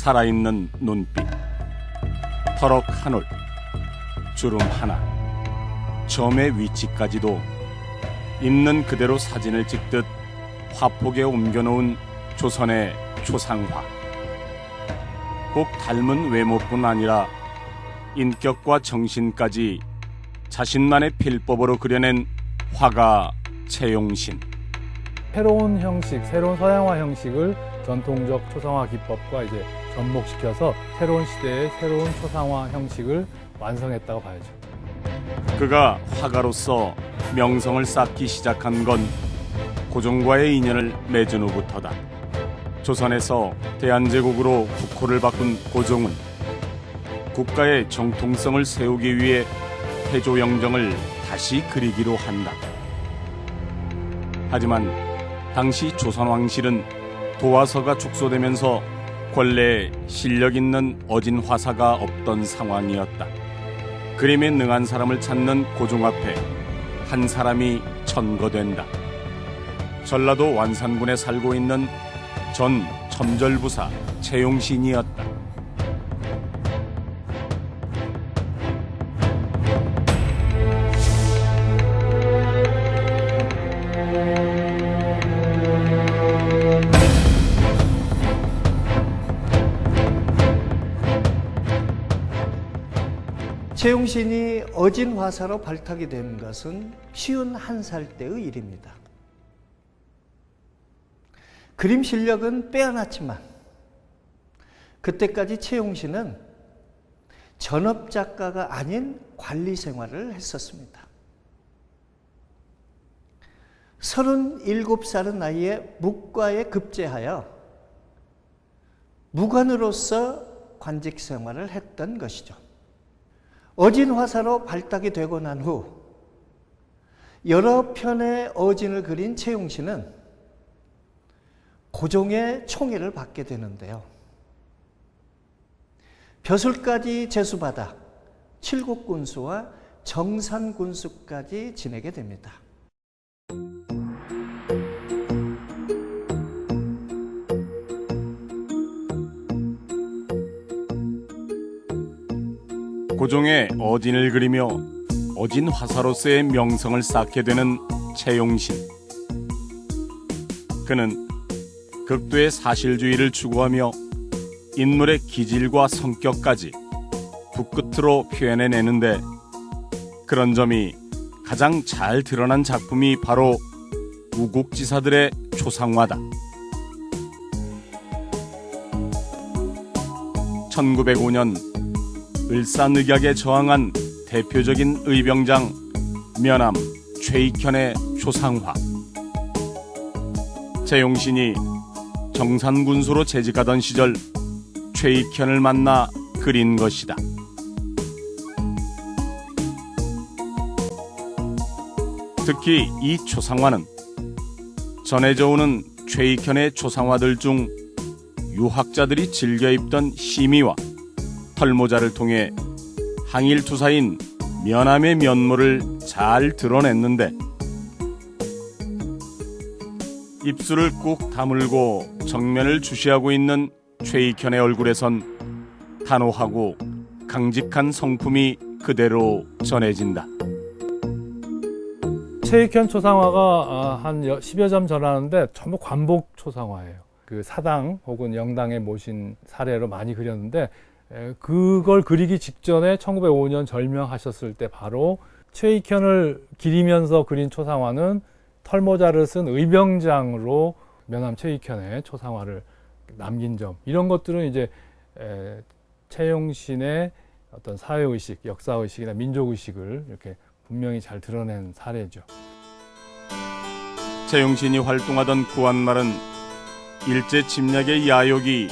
살아있는 눈빛, 터럭 한 올, 주름 하나, 점의 위치까지도 있는 그대로 사진을 찍듯 화폭에 옮겨놓은 조선의 초상화. 꼭 닮은 외모뿐 아니라 인격과 정신까지 자신만의 필법으로 그려낸 화가 채용신. 새로운 형식, 새로운 서양화 형식을 전통적 초상화 기법과 이제 접목시켜서 새로운 시대의 새로운 초상화 형식을 완성했다고 봐야죠. 그가 화가로서 명성을 쌓기 시작한 건 고종과의 인연을 맺은 후부터다. 조선에서 대한제국으로 국호를 바꾼 고종은 국가의 정통성을 세우기 위해 태조영정을 다시 그리기로 한다. 하지만 당시 조선왕실은 도화서가 축소되면서 권례에 실력 있는 어진 화사가 없던 상황이었다. 그림에 능한 사람을 찾는 고종 앞에 한 사람이 천거된다. 전라도 완산군에 살고 있는 전 첨절부사 채용신이었다. 채용신이 어진 화사로 발탁이 된 것은 51살 때의 일입니다. 그림 실력은 빼어났지만 그때까지 채용신은 전업작가가 아닌 관리 생활을 했었습니다. 37살의 나이에 묵과에 급제하여 무관으로서 관직 생활을 했던 것이죠. 어진 화사로 발탁이 되고 난 후 여러 편의 어진을 그린 채용신은 고종의 총애를 받게 되는데요. 벼슬까지 제수받아 칠곡군수와 정산군수까지 지내게 됩니다. 고종의 어진을 그리며 어진 화사로서의 명성을 쌓게 되는 채용신. 그는 극도의 사실주의를 추구하며 인물의 기질과 성격까지 붓끝으로 표현해내는데 그런 점이 가장 잘 드러난 작품이 바로 우국지사들의 초상화다. 1905년 을사늑약에 저항한 대표적인 의병장 면함 최익현의 초상화. 채용신이 정산군수로 재직하던 시절 최익현을 만나 그린 것이다. 특히 이 초상화는 전해져 오는 최익현의 초상화들 중 유학자들이 즐겨 입던 심의와 털모자를 통해 항일투사인 면함의 면모를 잘 드러냈는데 입술을 꾹 다물고 정면을 주시하고 있는 최익현의 얼굴에선 단호하고 강직한 성품이 그대로 전해진다. 최익현 초상화가 한 10여 점 전하는데 전부 관복 초상화예요. 그 사당 혹은 영당에 모신 사례로 많이 그렸는데 그걸 그리기 직전에 1905년 절명하셨을 때 바로 최익현을 기리면서 그린 초상화는 털모자를 쓴 의병장으로 면함 최익현의 초상화를 남긴 점, 이런 것들은 이제 채용신의 어떤 사회의식, 역사의식이나 민족의식을 이렇게 분명히 잘 드러낸 사례죠. 채용신이 활동하던 구한말은 일제 침략의 야욕이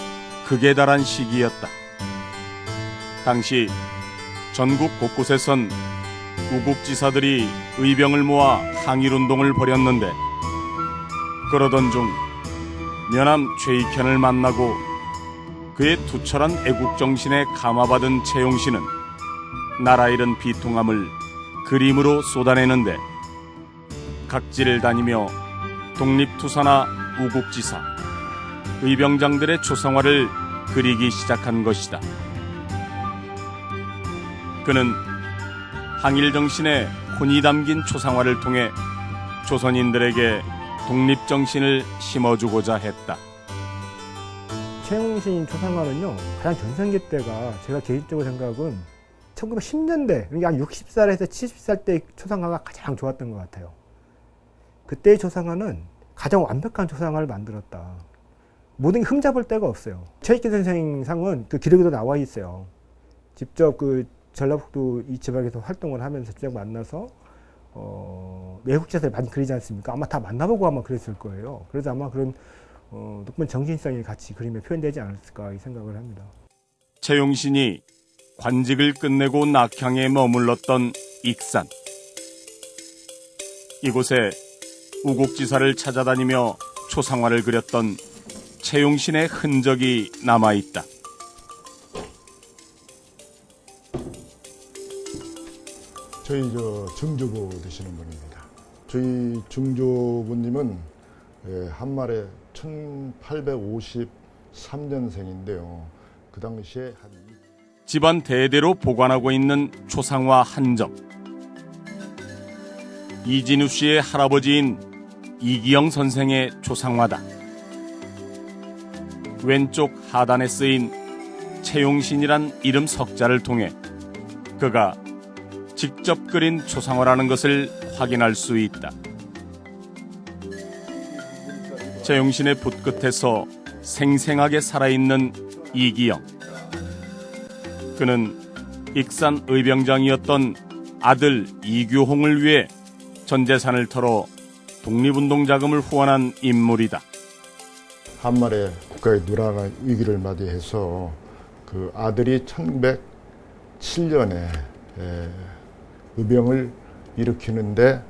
극에 달한 시기였다. 당시 전국 곳곳에선 우국지사들이 의병을 모아 항일운동을 벌였는데 그러던 중 면함 최익현을 만나고 그의 투철한 애국정신에 감화받은 채용신은 나라 잃은 비통함을 그림으로 쏟아내는데 각지를 다니며 독립투사나 우국지사, 의병장들의 초상화를 그리기 시작한 것이다. 그는 항일정신의 혼이 담긴 초상화를 통해 조선인들에게 독립정신을 심어주고자 했다. 최용신 초상화는요, 가장 전성기 때가 제가 개인적으로 생각은 1910년대, 그러니까 한 60살에서 70살 때 초상화가 가장 좋았던 것 같아요. 그때의 초상화는 가장 완벽한 초상화를 만들었다. 모든 게 흠잡을 데가 없어요. 최익기 선생 상은 그 기록에도 나와 있어요. 직접 그 전라북도 이 지방에서 활동을 하면서 직접 만나서 외국지사들 많이 그리지 않습니까? 아마 다 만나보고 아마 그랬을 거예요. 그래서 아마 그런 높은 정신성이 같이 그림에 표현되지 않았을까 이 생각을 합니다. 최용신이 관직을 끝내고 낙향에 머물렀던 익산. 이곳에 우곡지사를 찾아다니며 초상화를 그렸던 최용신의 흔적이 남아있다. 저희 정조부 되시는 분입니다. 저희 정조부님은 한말에 1853년생인데요. 그 당시에 집안 대대로 보관하고 있는 초상화 한적. 이진우 씨의 할아버지인 이기영 선생의 초상화다. 왼쪽 하단에 쓰인 최용신이란 이름 석자를 통해 그가 직접 그린 초상화라는 것을 확인할 수 있다. 최용신의 붓끝에서 생생하게 살아있는 이기영. 그는 익산 의병장이었던 아들 이규홍을 위해 전 재산을 털어 독립운동 자금을 후원한 인물이다. 한말에 국가의 누락한 위기를 맞이해서 그 아들이 1907년에 의병을 일으키는데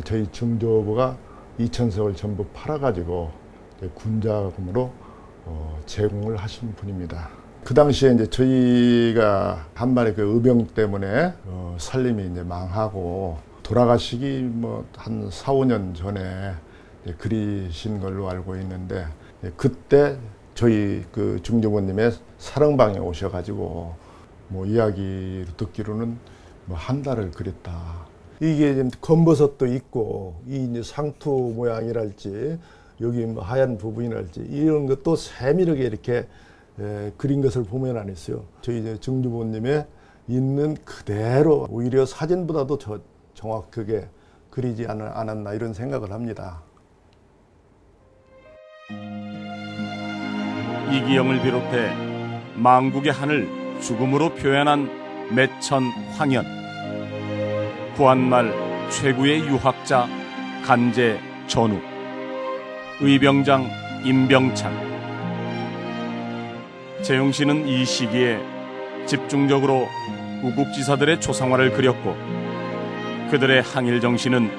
저희 정조부가 2,000석을 전부 팔아가지고 군자금으로 제공을 하신 분입니다. 그 당시에 이제 저희가 한말의 그 의병 때문에 살림이 이제 망하고 돌아가시기 한 4, 5년 전에 그리신 걸로 알고 있는데 그때 저희 그 정조부님의 사랑방에 오셔가지고 이야기를 듣기로는 한 달을 그렸다. 이게 지금 검버섯도 있고 이 이제 상투 모양이랄지 여기 하얀 부분이랄지 이런 것도 세밀하게 이렇게 그린 것을 보면 안 했어요. 저희 이제 정조부님의 있는 그대로 오히려 사진보다도 정확하게 그리지 않았나 이런 생각을 합니다. 이기영을 비롯해 망국의 한을 죽음으로 표현한 매천 황현, 구한말 최고의 유학자 간제 전우, 의병장 임병찬. 최용신은 이 시기에 집중적으로 우국지사들의 초상화를 그렸고 그들의 항일 정신은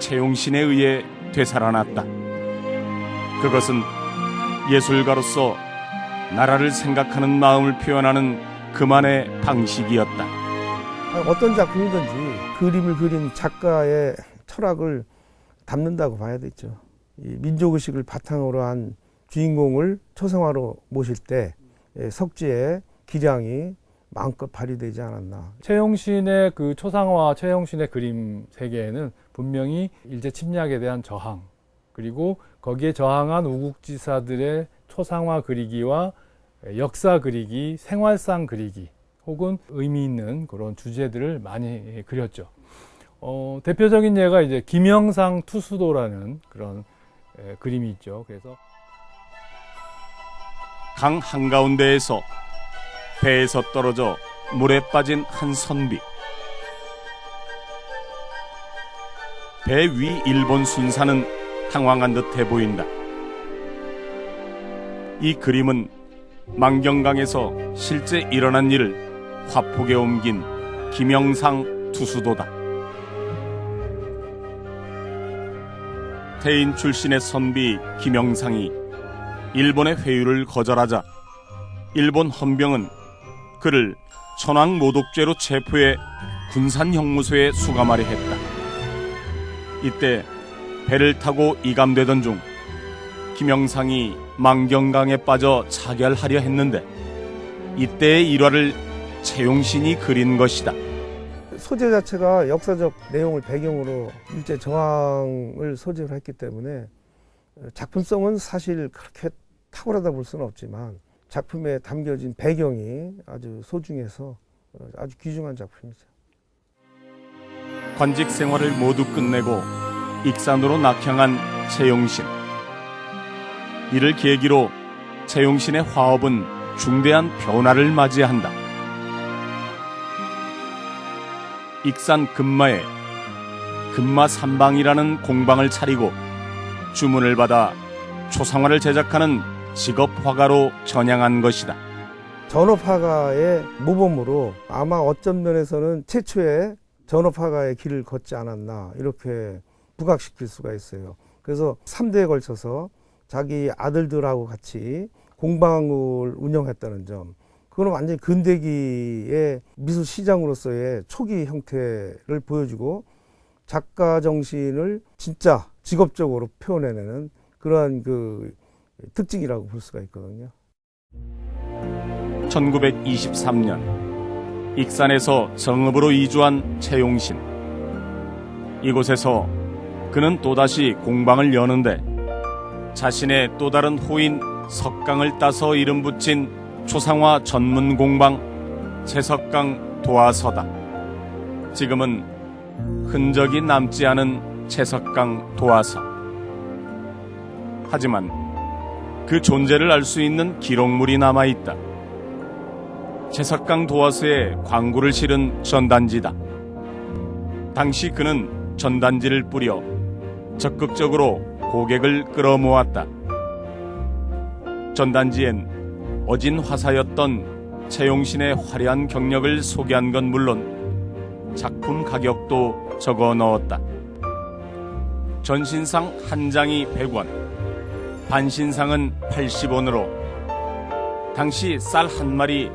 최용신에 의해 되살아났다. 그것은 예술가로서 나라를 생각하는 마음을 표현하는 그만의 방식이었다. 어떤 작품이든지 그림을 그린 작가의 철학을 담는다고 봐야 되죠. 이 민족의식을 바탕으로 한 주인공을 초상화로 모실 때 석지의 기량이 마음껏 발휘되지 않았나. 최용신의 그 초상화, 최용신의 그림 세계에는 분명히 일제 침략에 대한 저항, 그리고 거기에 저항한 우국지사들의 초상화 그리기와 역사 그리기, 생활상 그리기, 혹은 의미 있는 그런 주제들을 많이 그렸죠. 대표적인 예가 이제 김영상 투수도라는 그런 그림이 있죠. 그래서 강 한가운데에서 배에서 떨어져 물에 빠진 한 선비. 배 위 일본 순사는 당황한 듯해 보인다. 이 그림은 만경강에서 실제 일어난 일을 화폭에 옮긴 김영상 투수도다. 태인 출신의 선비 김영상이 일본의 회유를 거절하자 일본 헌병은 그를 천황모독죄로 체포해 군산형무소에 수감하려 했다. 이때 배를 타고 이감되던 중 김영상이 망경강에 빠져 차결하려 했는데 이때의 일화를 채용신이 그린 것이다. 소재 자체가 역사적 내용을 배경으로 일제 저항을 소재로 했기 때문에 작품성은 사실 그렇게 탁월하다 볼 수는 없지만 작품에 담겨진 배경이 아주 소중해서 아주 귀중한 작품이죠. 관직 생활을 모두 끝내고 익산으로 낙향한 채용신. 이를 계기로 채용신의 화업은 중대한 변화를 맞이한다. 익산 금마에 금마삼방이라는 공방을 차리고 주문을 받아 초상화를 제작하는 직업화가로 전향한 것이다. 전업화가의 모범으로 아마 어떤 면에서는 최초의 전업화가의 길을 걷지 않았나 이렇게 부각시킬 수가 있어요. 그래서 3대에 걸쳐서 자기 아들들하고 같이 공방을 운영했다는 점, 그건 완전히 근대기의 미술 시장으로서의 초기 형태를 보여주고 작가 정신을 진짜 직업적으로 표현해내는 그러한 그 특징이라고 볼 수가 있거든요. 1923년 익산에서 정읍으로 이주한 채용신. 이곳에서 그는 또다시 공방을 여는데 자신의 또 다른 호인 석강을 따서 이름 붙인 초상화 전문 공방 채석강 도화서다. 지금은 흔적이 남지 않은 채석강 도화서. 하지만 그 존재를 알 수 있는 기록물이 남아있다. 채석강 도화서에 광고를 실은 전단지다. 당시 그는 전단지를 뿌려 적극적으로 고객을 끌어모았다. 전단지엔 어진 화사였던 채용신의 화려한 경력을 소개한 건 물론 작품 가격도 적어 넣었다. 전신상 한 장이 100원, 반신상은 80원으로 당시 쌀 한 마리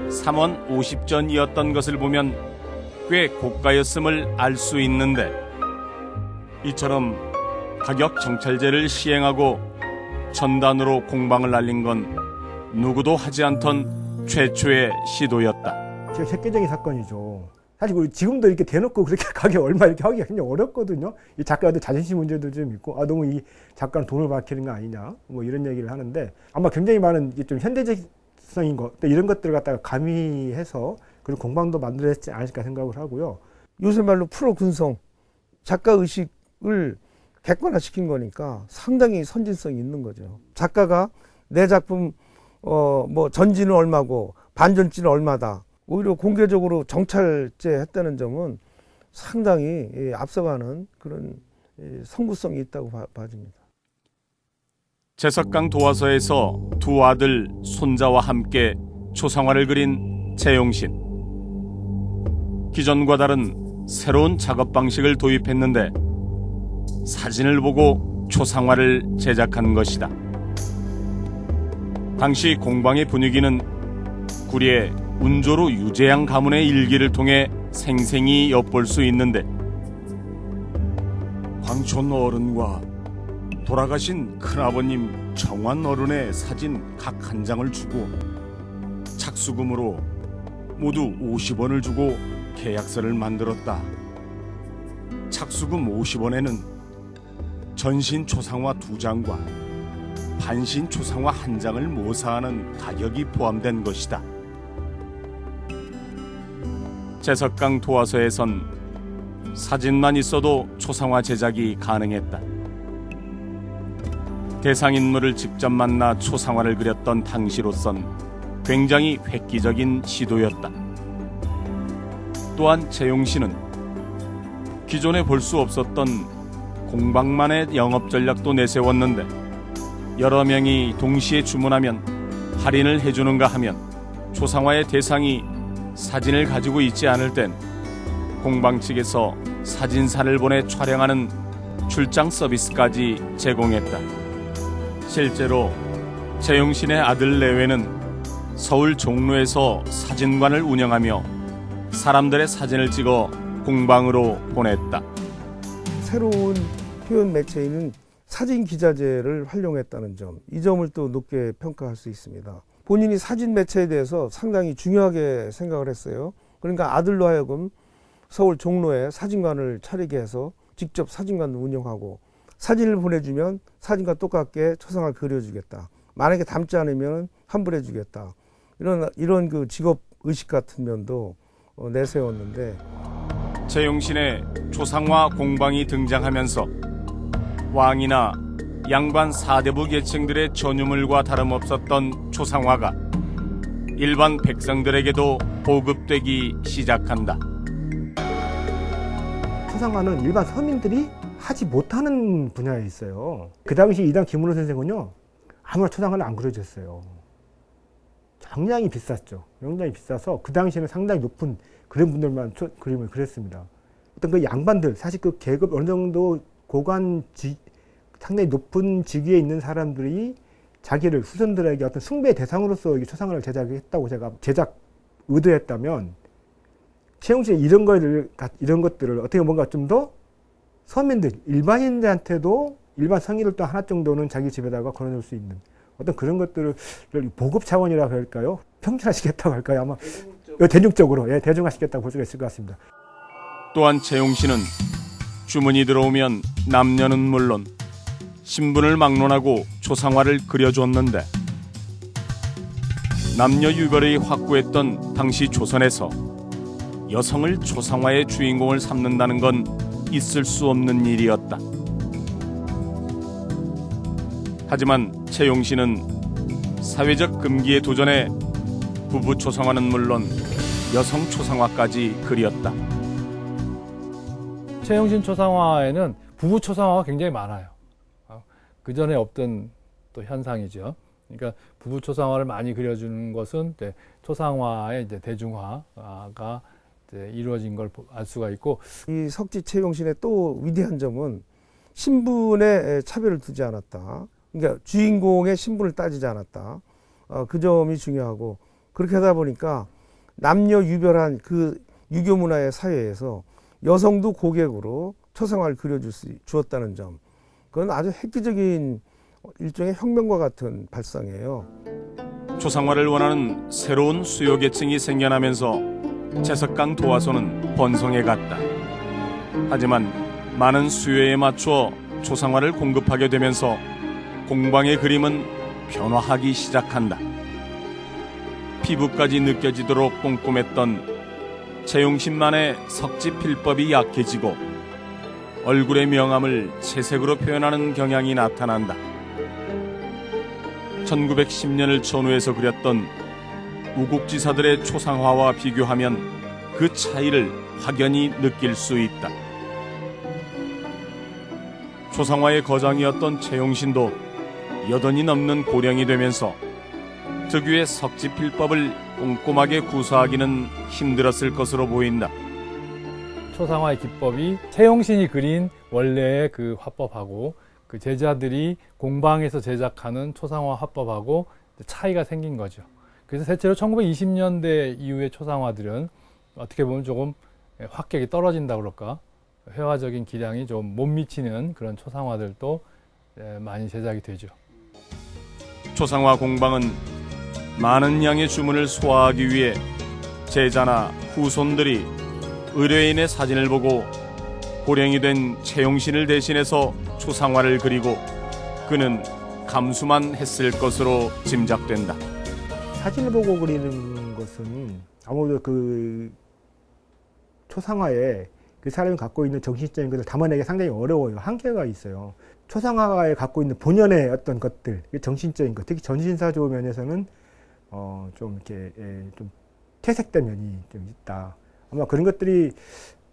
3원 50전이었던 것을 보면 꽤 고가였음을 알 수 있는데, 이처럼 가격 정찰제를 시행하고 전단으로 공방을 알린 건 누구도 하지 않던 최초의 시도였다. 제가 획기적인 사건이죠. 사실 우리 지금도 이렇게 대놓고 그렇게 가격 얼마 이렇게 하기가 굉장히 어렵거든요. 이 작가들 자존심 문제도 좀 있고, 너무 이 작가는 돈을 밝히는 거 아니냐, 뭐 이런 얘기를 하는데, 아마 굉장히 많은 이게 좀 현대적인 것, 이런 것들을 갖다가 가미해서 그리고 공방도 만들었지 않을까 생각을 하고요. 요새 말로 프로 군성, 작가 의식을 객관화시킨 거니까 상당히 선진성이 있는 거죠. 작가가 내 작품 뭐 전지는 얼마고 반전지는 얼마다, 오히려 공개적으로 정찰제 했다는 점은 상당히 앞서가는 그런 성구성이 있다고 봐집니다. 채석강 도화서에서 두 아들 손자와 함께 초상화를 그린 채용신. 기존과 다른 새로운 작업 방식을 도입했는데 사진을 보고 초상화를 제작한 것이다. 당시 공방의 분위기는 구리의 운조로 유재양 가문의 일기를 통해 생생히 엿볼 수 있는데, 황촌 어른과 돌아가신 큰아버님 정환 어른의 사진 각 한 장을 주고 착수금으로 모두 50원을 주고 계약서를 만들었다. 착수금 50원에는 전신 초상화 2장과 반신 초상화 1장을 모사하는 가격이 포함된 것이다. 채석강 도화서에선 사진만 있어도 초상화 제작이 가능했다. 대상인물을 직접 만나 초상화를 그렸던 당시로선 굉장히 획기적인 시도였다. 또한 채용신은 기존에 볼 수 없었던 공방만의 영업 전략도 내세웠는데, 여러 명이 동시에 주문하면 할인을 해주는가 하면 초상화의 대상이 사진을 가지고 있지 않을 땐 공방 측에서 사진사를 보내 촬영하는 출장 서비스까지 제공했다. 실제로 채용신의 아들 내외는 서울 종로에서 사진관을 운영하며 사람들의 사진을 찍어 공방으로 보냈다. 새로운 표현 매체인 사진 기자재를 활용했다는 점, 이 점을 또 높게 평가할 수 있습니다. 본인이 사진 매체에 대해서 상당히 중요하게 생각을 했어요. 그러니까 아들로 하여금 서울 종로에 사진관을 차리게 해서 직접 사진관을 운영하고, 사진을 보내주면 사진과 똑같게 초상화를 그려주겠다. 만약에 닮지 않으면 환불해주겠다. 이런 그 직업 의식 같은 면도 내세웠는데, 최용신의 초상화 공방이 등장하면서 왕이나 양반 사대부 계층들의 전유물과 다름없었던 초상화가 일반 백성들에게도 보급되기 시작한다. 초상화는 일반 서민들이 하지 못하는 분야에 있어요. 그 당시 이단 김은호 선생은요, 아무나 초상화를 안 그려줬어요. 굉장히 비쌌죠. 굉장히 비싸서 그 당시에는 상당히 높은 그런 분들만 그림을 그렸습니다. 어떤 그 양반들, 사실 그 계급 어느 정도 상당히 높은 직위에 있는 사람들이 자기를 후손들에게 어떤 숭배의 대상으로서 초상화를 제작했다고 제작 의도했다면, 최용신이 이런 것들을 어떻게 뭔가 좀 더 서민들, 일반인들한테도, 일반 성인들도 하나 정도는 자기 집에다가 걸어놓을 수 있는 어떤 그런 것들을 보급 차원이라고 할까요? 평준화시켰다고 할까요? 아마 대중적으로, 대중화시켰다고 볼 수가 있을 것 같습니다. 또한 최용신은 주문이 들어오면 남녀는 물론 신분을 막론하고 초상화를 그려줬는데, 남녀 유별이 확고했던 당시 조선에서 여성을 초상화의 주인공을 삼는다는 건 있을 수 없는 일이었다. 하지만 최용신은 사회적 금기에 도전해 부부 초상화는 물론 여성 초상화까지 그렸다. 최용신 초상화에는 부부 초상화가 굉장히 많아요. 그 전에 없던 또 현상이죠. 그러니까 부부 초상화를 많이 그려주는 것은 이제 초상화의 이제 대중화가 이제 이루어진 걸 알 수가 있고, 이 석지 최용신의 또 위대한 점은 신분에 차별을 두지 않았다. 그러니까 주인공의 신분을 따지지 않았다. 그 점이 중요하고, 그렇게 하다 보니까 남녀 유별한 그 유교 문화의 사회에서 여성도 고객으로 초상화를 주었다는 점, 그건 아주 획기적인 일종의 혁명과 같은 발상이에요. 초상화를 원하는 새로운 수요 계층이 생겨나면서 채석강 도화소는 번성해 갔다. 하지만 많은 수요에 맞춰 초상화를 공급하게 되면서 공방의 그림은 변화하기 시작한다. 피부까지 느껴지도록 꼼꼼했던 최용신만의 석지 필법이 약해지고 얼굴의 명암을 채색으로 표현하는 경향이 나타난다. 1910년을 전후해서 그렸던 우국지사들의 초상화와 비교하면 그 차이를 확연히 느낄 수 있다. 초상화의 거장이었던 최용신도 여든이 넘는 고령이 되면서 특유의 석지필법을 꼼꼼하게 구사하기는 힘들었을 것으로 보인다. 초상화의 기법이 최용신이 그린 원래의 그 화법하고 그 제자들이 공방에서 제작하는 초상화 화법하고 차이가 생긴 거죠. 그래서 대체로 1920년대 이후의 초상화들은 어떻게 보면 조금 확격이 떨어진다 그럴까, 회화적인 기량이 좀 못 미치는 그런 초상화들도 많이 제작이 되죠. 초상화 공방은 많은 양의 주문을 소화하기 위해 제자나 후손들이 의뢰인의 사진을 보고 고령이 된 최용신을 대신해서 초상화를 그리고 그는 감수만 했을 것으로 짐작된다. 사진을 보고 그리는 것은 아무래도 그 초상화에 그 사람이 갖고 있는 정신적인 것을 담아내기 상당히 어려워요. 한계가 있어요. 초상화에 갖고 있는 본연의 어떤 것들, 정신적인 것, 특히 전신사조 면에서는 좀 이렇게 좀 퇴색된 면이 좀 있다. 아마 그런 것들이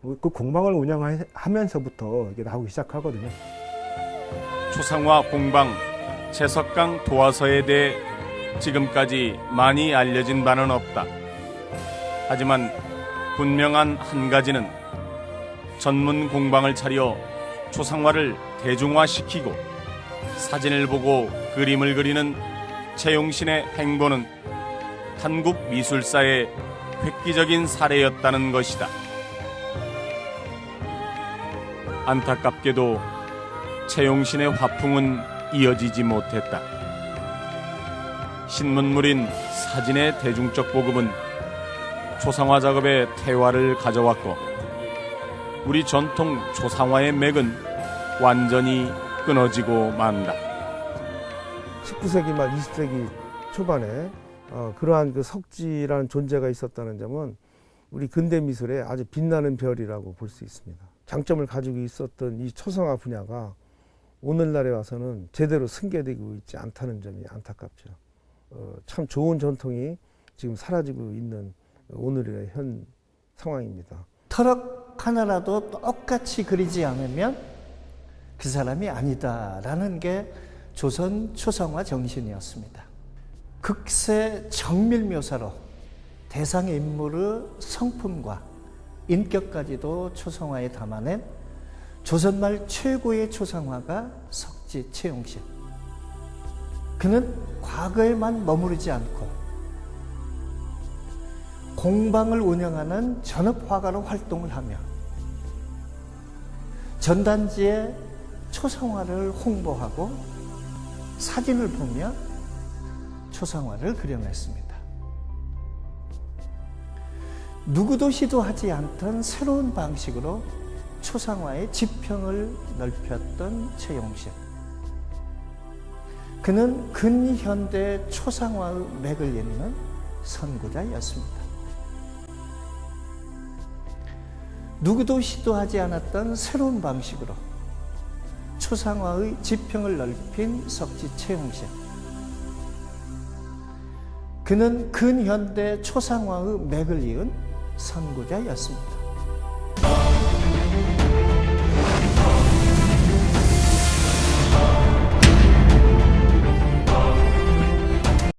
그 공방을 운영하면서부터 이렇게 나오기 시작하거든요. 초상화 공방 채석강 도화서에 대해 지금까지 많이 알려진 바는 없다. 하지만 분명한 한 가지는 전문 공방을 차려 초상화를 대중화시키고 사진을 보고 그림을 그리는 최용신의 행보는 한국 미술사의 획기적인 사례였다는 것이다. 안타깝게도 채용신의 화풍은 이어지지 못했다. 신문물인 사진의 대중적 보급은 초상화 작업의 태화를 가져왔고 우리 전통 초상화의 맥은 완전히 끊어지고 만다. 19세기 말 20세기 초반에 그러한 그 석지라는 존재가 있었다는 점은 우리 근대 미술의 아주 빛나는 별이라고 볼 수 있습니다. 장점을 가지고 있었던 이 초상화 분야가 오늘날에 와서는 제대로 승계되고 있지 않다는 점이 안타깝죠. 참 좋은 전통이 지금 사라지고 있는 오늘의 현 상황입니다. 터럭 하나라도 똑같이 그리지 않으면 그 사람이 아니다라는 게 조선 초상화 정신이었습니다. 극세 정밀 묘사로 대상의 인물의 성품과 인격까지도 초상화에 담아낸 조선말 최고의 초상화가 석지 채용신. 그는 과거에만 머무르지 않고 공방을 운영하는 전업화가로 활동을 하며 전단지에 초상화를 홍보하고 사진을 보며 초상화를 그려냈습니다. 누구도 시도하지 않던 새로운 방식으로 초상화의 지평을 넓혔던 채용신. 그는 근현대 초상화의 맥을 잇는 선구자였습니다. 누구도 시도하지 않았던 새로운 방식으로 초상화의 지평을 넓힌 석지 채용신. 그는 근현대 초상화의 맥을 이은 선구자였습니다.